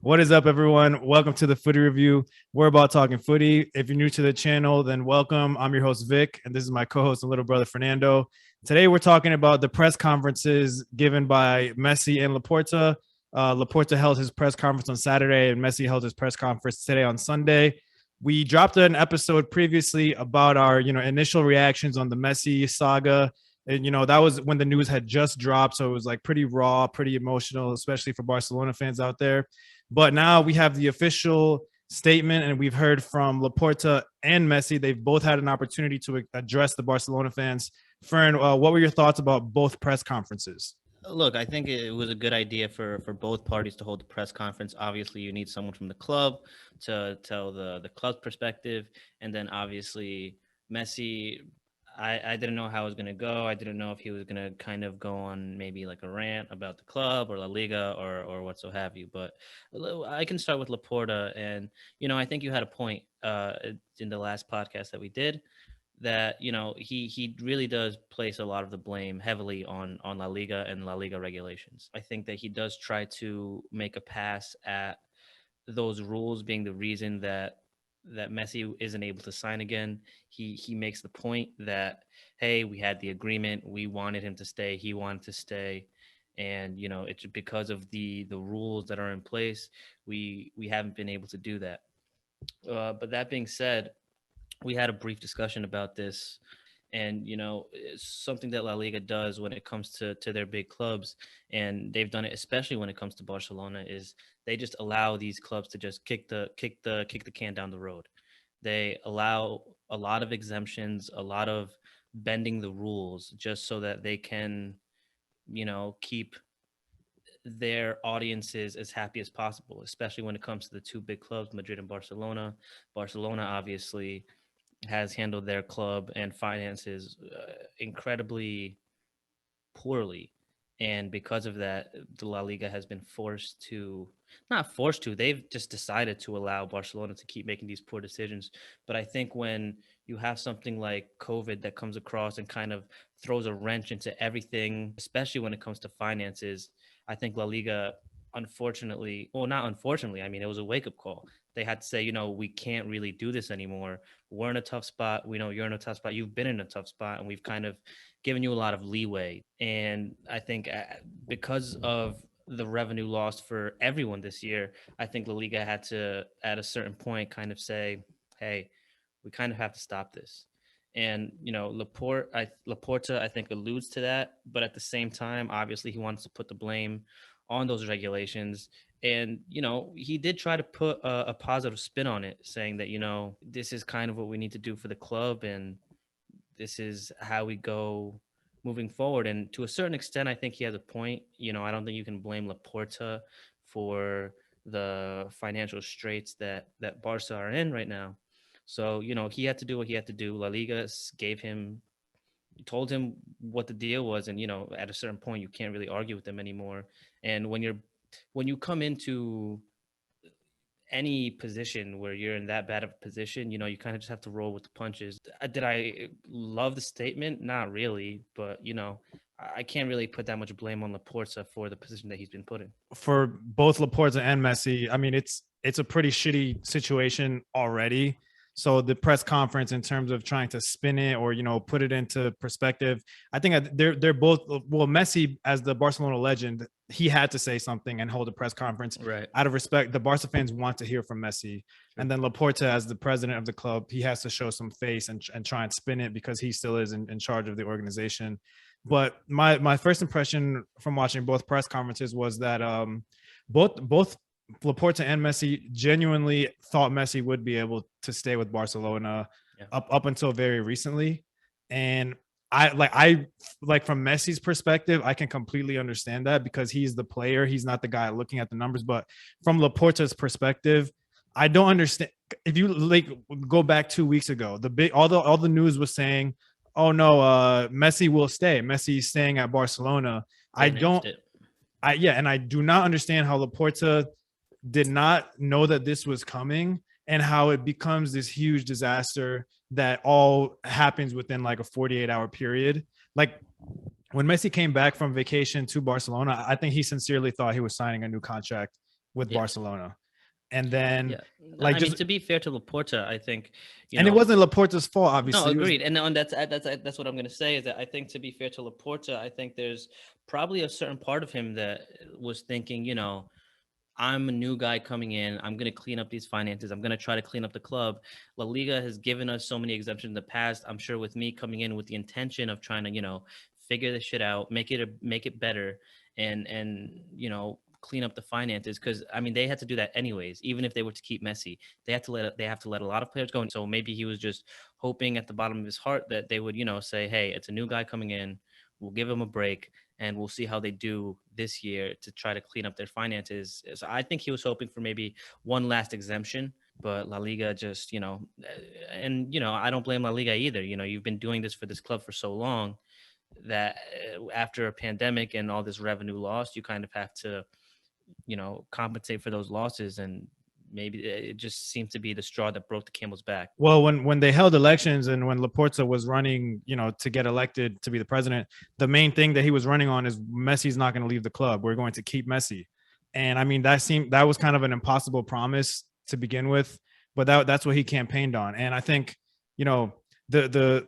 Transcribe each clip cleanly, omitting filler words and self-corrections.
What is up, everyone? Welcome to the Footy Review. We're about talking footy. If you're new to the channel, then welcome. I'm your host, Vic, and this is my co-host and little brother, Fernando. Today, we're talking about the press conferences given by Messi and Laporta. Laporta held his press conference on Saturday, and Messi held his press conference today on Sunday. We dropped an episode previously about our, initial reactions on the Messi saga. And, that was when the news had just dropped. So it was like pretty raw, pretty emotional, especially for Barcelona fans out there. But now we have the official statement, and we've heard from Laporta and Messi. They've both had an opportunity to address the Barcelona fans. Fern, what were your thoughts about both press conferences? Look, I think it was a good idea for both parties to hold the press conference. Obviously, you need someone from the club to tell the club's perspective, and then obviously Messi. I didn't know how it was going to go. I didn't know if he was going to kind of go on maybe like a rant about the club or La Liga or what so have you. But I can start with Laporta, and I think you had a point in the last podcast that we did that he really does place a lot of the blame heavily on La Liga and La Liga regulations. I think that he does try to make a pass at those rules being the reason that Messi isn't able to sign again. He makes the point that, hey, we had the agreement, we wanted him to stay, he wanted to stay, and it's because of the rules that are in place we haven't been able to do that. But that being said, we had a brief discussion about this, and it's something that La Liga does when it comes to their big clubs, and they've done it especially when it comes to Barcelona, is they just allow these clubs to just kick the can down the road. They allow a lot of exemptions, a lot of bending the rules just so that they can keep their audiences as happy as possible, especially when it comes to the two big clubs, Madrid and Barcelona. Barcelona obviously has handled their club and finances incredibly poorly. And because of that, the La Liga has been forced to, not forced to, they've just decided to allow Barcelona to keep making these poor decisions. But I think when you have something like COVID that comes across and kind of throws a wrench into everything, especially when it comes to finances, I think La Liga, unfortunately, well, not unfortunately, I mean, it was a wake up call. They had to say, we can't really do this anymore. We're in a tough spot. We know you're in a tough spot. You've been in a tough spot, and we've kind of given you a lot of leeway. And I think because of the revenue lost for everyone this year, I think La Liga had to, at a certain point, kind of say, hey, we kind of have to stop this. And Laporta, I think, alludes to that, but at the same time, obviously, he wants to put the blame on those regulations. And he did try to put a positive spin on it, saying that this is kind of what we need to do for the club, and this is how we go moving forward. And to a certain extent, I think he has a point. I don't think you can blame Laporta for the financial straits that Barca are in right now. So he had to do what he had to do. La Liga gave him, told him what the deal was, and at a certain point, you can't really argue with them anymore. And when you come into any position where you're in that bad of a position, you kind of just have to roll with the punches. Did I love the statement? Not really, but I can't really put that much blame on Laporta for the position that he's been put in. For both Laporta and Messi, I mean, it's a pretty shitty situation already. So the press conference, in terms of trying to spin it or put it into perspective, I think they're both. Well, Messi, as the Barcelona legend, he had to say something and hold a press conference Right. out of respect. The Barca fans want to hear from Messi, Sure. and then Laporta, as the president of the club, he has to show some face and try and spin it because he still is in charge of the organization. But my first impression from watching both press conferences was that both Laporta and Messi genuinely thought Messi would be able to stay with Barcelona up until very recently. And I like from Messi's perspective, I can completely understand that because he's the player. He's not the guy looking at the numbers. But from Laporta's perspective, I don't understand. If you go back 2 weeks ago, all the news was saying, oh no, Messi will stay. Messi's staying at Barcelona. They announced it. And I do not understand how Laporta did not know that this was coming and how it becomes this huge disaster that all happens within like a 48-hour period. Like when Messi came back from vacation to Barcelona, I think he sincerely thought he was signing a new contract with Yeah. Barcelona. And then Yeah. like I mean, just, to be fair to Laporta, I think, and it wasn't Laporta's fault, no, obviously. It was, agreed. And that's what I'm going to say is that I think, to be fair to Laporta, I think there's probably a certain part of him that was thinking, I'm a new guy coming in. I'm going to clean up these finances. I'm going to try to clean up the club. La Liga has given us so many exemptions in the past. I'm sure with me coming in with the intention of trying to, figure this shit out, make it better, and clean up the finances. Because I mean, they had to do that anyways. Even if they were to keep Messi, they have to let a lot of players go. And so maybe he was just hoping at the bottom of his heart that they would, say, hey, it's a new guy coming in. We'll give him a break and we'll see how they do this year to try to clean up their finances. So I think he was hoping for maybe one last exemption, but La Liga just, and I don't blame La Liga either. You've been doing this for this club for so long that after a pandemic and all this revenue lost, you kind of have to, compensate for those losses. And maybe it just seems to be the straw that broke the camel's back. well, when they held elections and when Laporta was running, to get elected to be the president, the main thing that he was running on is Messi's not going to leave the club. We're going to keep Messi. And I mean, that was kind of an impossible promise to begin with, but that's what he campaigned on. And I think, the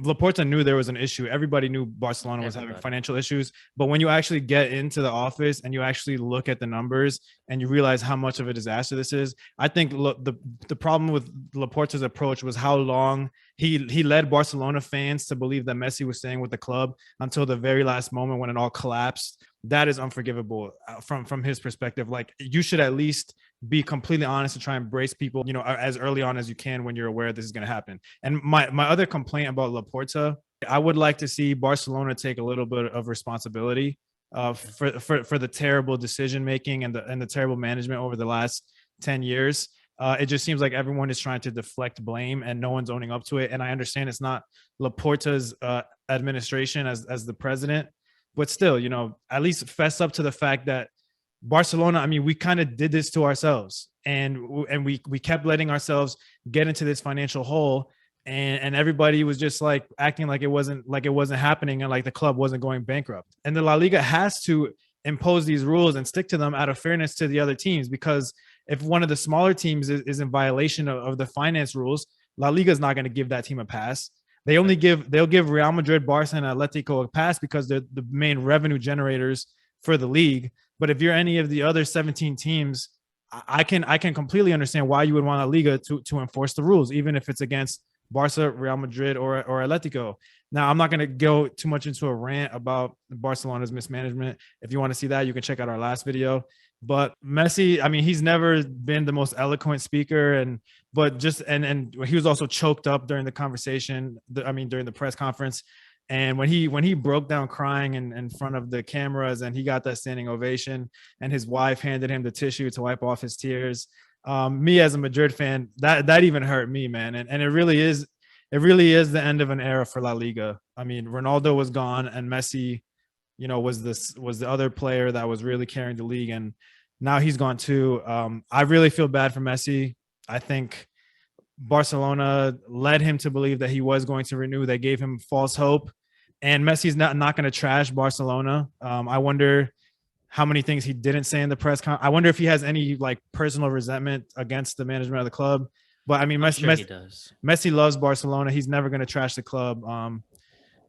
Laporta knew there was an issue. Everybody knew Barcelona was having financial issues. But when you actually get into the office and you actually look at the numbers and you realize how much of a disaster this is, I think the problem with Laporta's approach was how long he led Barcelona fans to believe that Messi was staying with the club until the very last moment when it all collapsed. That is unforgivable from his perspective. Like, you should at least be completely honest and try and brace people, as early on as you can when you're aware this is going to happen. And my other complaint about Laporta, I would like to see Barcelona take a little bit of responsibility for the terrible decision making and the terrible management over the last 10 years. It just seems like everyone is trying to deflect blame and no one's owning up to it. And I understand it's not Laporta's administration as the president, but still, at least fess up to the fact that Barcelona, I mean, we kind of did this to ourselves, and we kept letting ourselves get into this financial hole, and everybody was just like acting like it wasn't happening, and like the club wasn't going bankrupt. And the La Liga has to impose these rules and stick to them out of fairness to the other teams, because if one of the smaller teams is in violation of the finance rules, La Liga is not going to give that team a pass. They'll give Real Madrid, Barca, and Atletico a pass because they're the main revenue generators for the league. But if you're any of the other 17 teams, I can completely understand why you would want a Liga to enforce the rules, even if it's against Barca, Real Madrid, or Atletico. Now, I'm not going to go too much into a rant about Barcelona's mismanagement. If you want to see that, you can check out our last video. But Messi, I mean, he's never been the most eloquent speaker, and he was also choked up during the conversation. During the press conference. And when he broke down crying in front of the cameras and he got that standing ovation and his wife handed him the tissue to wipe off his tears, me as a Madrid fan, that even hurt me, man. And it really is the end of an era for La Liga. I mean, Ronaldo was gone and Messi, was the other player that was really carrying the league, and now he's gone too. I really feel bad for Messi. I think Barcelona led him to believe that he was going to renew. They gave him false hope. And Messi's not going to trash Barcelona. I wonder how many things he didn't say in the press conference. I wonder if he has any like personal resentment against the management of the club. But I mean, Messi loves Barcelona. He's never going to trash the club.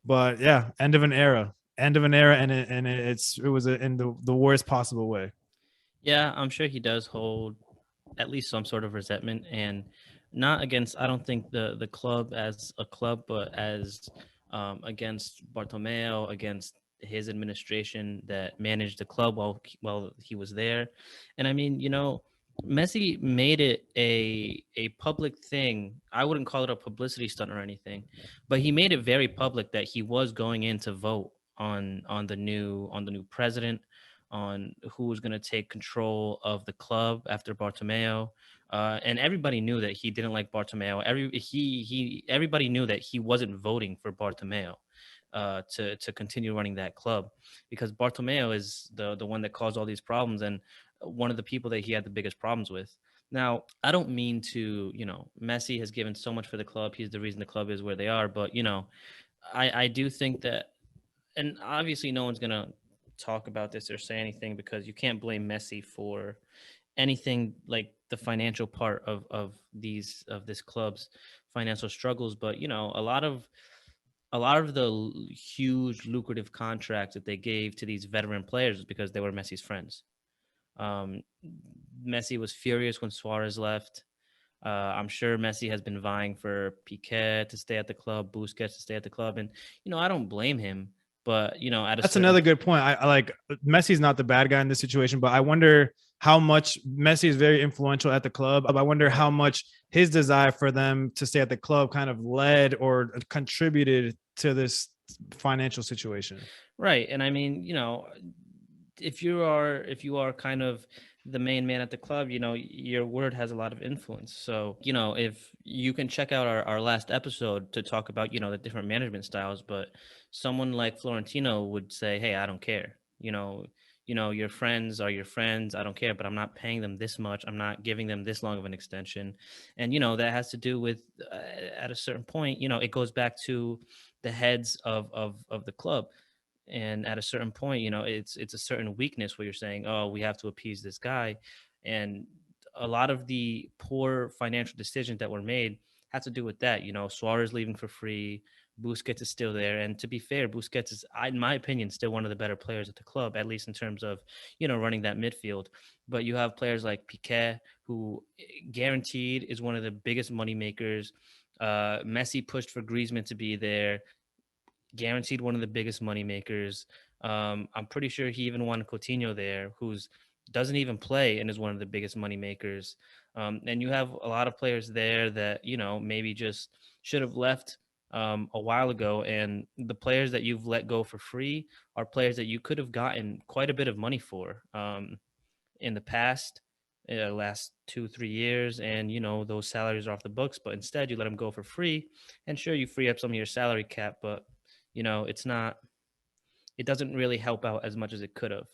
But yeah, end of an era, and it was in the worst possible way. Yeah, I'm sure he does hold at least some sort of resentment, and not against, I don't think the club as a club, but as against Bartomeu, against his administration that managed the club while he was there. And I mean, Messi made it a public thing. I wouldn't call it a publicity stunt or anything, but he made it very public that he was going in to vote on the new president, on who was going to take control of the club after Bartomeu. And everybody knew that he didn't like Bartomeu. Everybody knew that he wasn't voting for Bartomeu to continue running that club, because Bartomeu is the one that caused all these problems and one of the people that he had the biggest problems with. Now, I don't mean to, Messi has given so much for the club. He's the reason the club is where they are. But, I do think that, and obviously no one's going to talk about this or say anything because you can't blame Messi for anything like the financial part of this club's financial struggles. But a lot of the huge lucrative contracts that they gave to these veteran players is because they were Messi's friends. um, Messi was furious when Suarez left. I'm sure Messi has been vying for Piqué to stay at the club, Busquets to stay at the club, and I don't blame him. But at a That's certain another good point. I like Messi's not the bad guy in this situation, but I wonder how much Messi is very influential at the club. I wonder how right, much his desire for them to stay at the club kind of led or contributed to this financial situation. right, and I mean, if you are kind of the main man at the club, your word has a lot of influence. So if you can check out our last episode to talk about the different management styles, but someone like Florentino would say, hey, I don't care. Your friends are your friends, I don't care, but I'm not paying them this much, I'm not giving them this long of an extension. And that has to do with at a certain point, it goes back to the heads of the club. And at a certain point, it's a certain weakness where you're saying, oh, we have to appease this guy. And a lot of the poor financial decisions that were made had to do with that. Suarez leaving for free, Busquets is still there, and to be fair, Busquets is, in my opinion, still one of the better players at the club, at least in terms of running that midfield. But you have players like Piqué, who guaranteed is one of the biggest money makers. Messi pushed for Griezmann to be there, guaranteed one of the biggest money makers. I'm pretty sure he even wanted Coutinho there, who's doesn't even play and is one of the biggest money makers. And you have a lot of players there that maybe just should have left a while ago. And the players that you've let go for free are players that you could have gotten quite a bit of money for in the past. Last 2-3 years, and those salaries are off the books, but instead you let them go for free, and sure, you free up some of your salary cap, but it's not, it doesn't really help out as much as it could have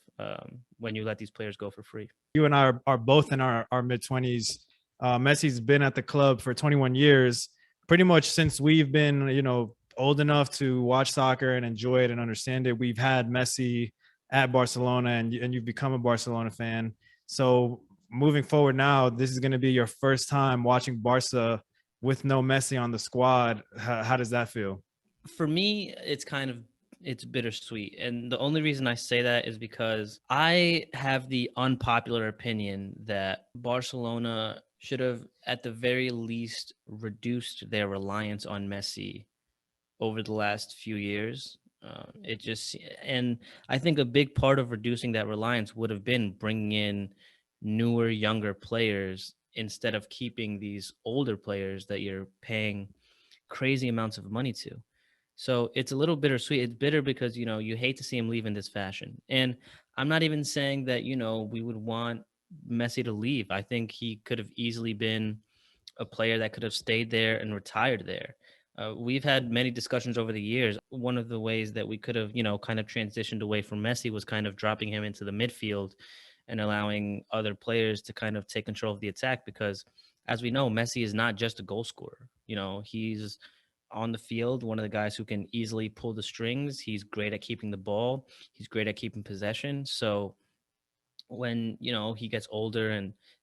when you let these players go for free. You and I are both in our mid 20s. Messi's been at the club for 21 years, pretty much since we've been, old enough to watch soccer and enjoy it and understand it. We've had Messi at Barcelona, and you've become a Barcelona fan. So moving forward now, this is going to be your first time watching Barca with no Messi on the squad. How does that feel? For me, it's bittersweet. And the only reason I say that is because I have the unpopular opinion that Barcelona should have, at the very least, reduced their reliance on Messi over the last few years. It just, and I think a big part of reducing that reliance would have been bringing in newer, younger players instead of keeping these older players that you're paying crazy amounts of money to. So it's a little bittersweet. It's bitter because you hate to see him leave in this fashion. And I'm not even saying that we would want Messi to leave. I think he could have easily been a player that could have stayed there and retired there. We've had many discussions over the years. One of the ways that we could have, kind of transitioned away from Messi was kind of dropping him into the midfield and allowing other players to kind of take control of the attack. Because, as we know, Messi is not just a goal scorer. He's on the field, one of the guys who can easily pull the strings. He's great at keeping the ball. He's great at keeping possession. So when he gets older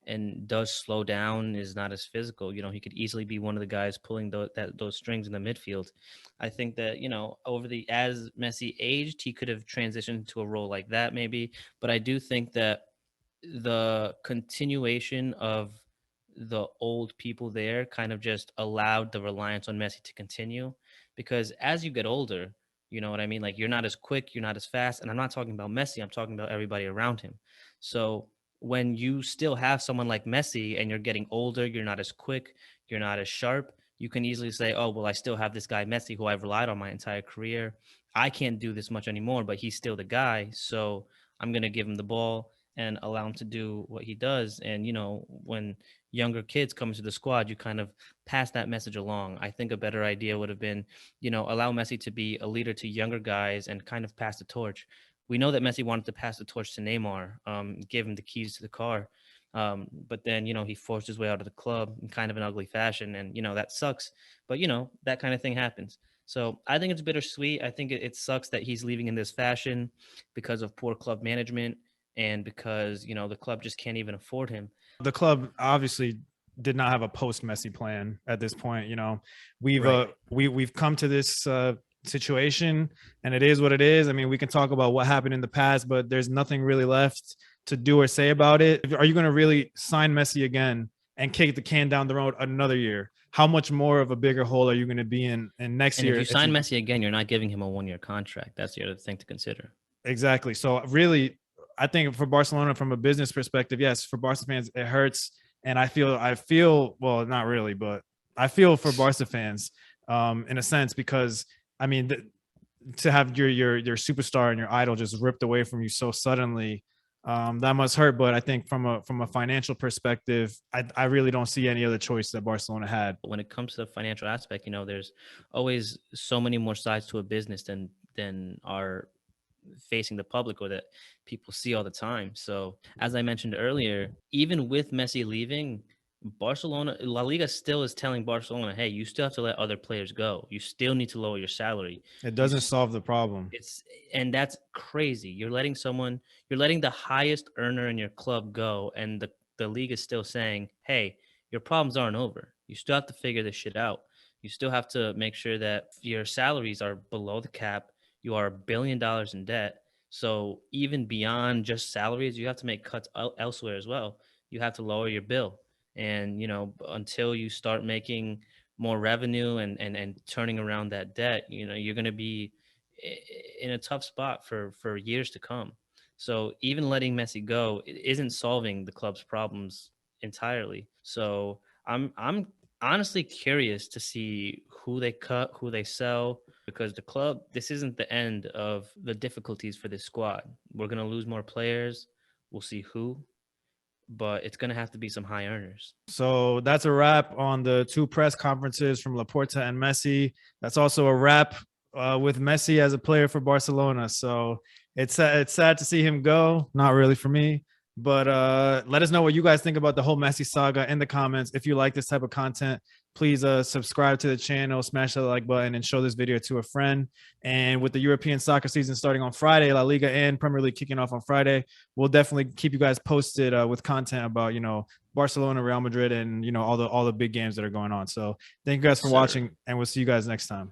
and does slow down, is not as physical, he could easily be one of the guys pulling those strings in the midfield. I think that over the as Messi aged, he could have transitioned to a role like that maybe. But I do think that the continuation of the old people there kind of just allowed the reliance on Messi to continue, because as you get older, you know what I mean? Like, you're not as quick, you're not as fast. And I'm not talking about Messi, I'm talking about everybody around him. So when you still have someone like Messi and you're getting older, you're not as quick, you're not as sharp, you can easily say, oh, well, I still have this guy Messi who I've relied on my entire career. I can't do this much anymore, but he's still the guy. So I'm going to give him the ball and allow him to do what he does. And, when younger kids come into the squad, you kind of pass that message along. I think a better idea would have been, allow Messi to be a leader to younger guys and kind of pass the torch. We know that Messi wanted to pass the torch to Neymar, give him the keys to the car. But then, he forced his way out of the club in kind of an ugly fashion. And, that sucks. But, that kind of thing happens. So I think it's bittersweet. I think it sucks that he's leaving in this fashion because of poor club management and because, the club just can't even afford him. The club obviously did not have a post Messi plan at this point. We've Right. we've come to this situation, and it is what it is. I mean, we can talk about what happened in the past, but there's nothing really left to do or say about it. Are you going to really sign Messi again and kick the can down the road another year? How much more of a bigger hole are you going to be in next And year? if you sign Messi again, you're not giving him a 1-year contract. That's the other thing to consider. Exactly. So really, I think for Barcelona, from a business perspective, yes, for Barca fans, it hurts. And I feel, well, not really, but I feel for Barca fans, in a sense, because I mean, to have your superstar and your idol just ripped away from you so suddenly, that must hurt. But I think from a financial perspective, I really don't see any other choice that Barcelona had. But when it comes to the financial aspect, there's always so many more sides to a business than are facing the public or that people see all the time. So as I mentioned earlier, even with Messi leaving, Barcelona, La Liga still is telling Barcelona, hey, you still have to let other players go. You still need to lower your salary. It You doesn't solve the problem. It's and that's crazy. You're letting the highest earner in your club go, and the league is still saying, "Hey, your problems aren't over. You still have to figure this shit out. You still have to make sure that your salaries are below the cap. You are $1 billion in debt. So even beyond just salaries, you have to make cuts elsewhere as well. You have to lower your bill, and until you start making more revenue and turning around that debt, you're going to be in a tough spot for years to come. So even letting Messi go isn't solving the club's problems entirely. So I'm honestly curious to see who they cut, who they sell, because the club, this isn't the end of the difficulties for this squad. We're gonna lose more players. We'll see who, but it's gonna have to be some high earners. So that's a wrap on the two press conferences from Laporta and Messi. That's also a wrap with Messi as a player for Barcelona. So it's sad to see him go. Not really for me, but let us know what you guys think about the whole Messi saga in the comments. If you like this type of content, please subscribe to the channel, smash that like button, and show this video to a friend. And with the European soccer season starting on Friday, La Liga and Premier League kicking off on Friday, we'll definitely keep you guys posted with content about Barcelona, Real Madrid, and all the big games that are going on. So thank you guys for watching, and we'll see you guys next time.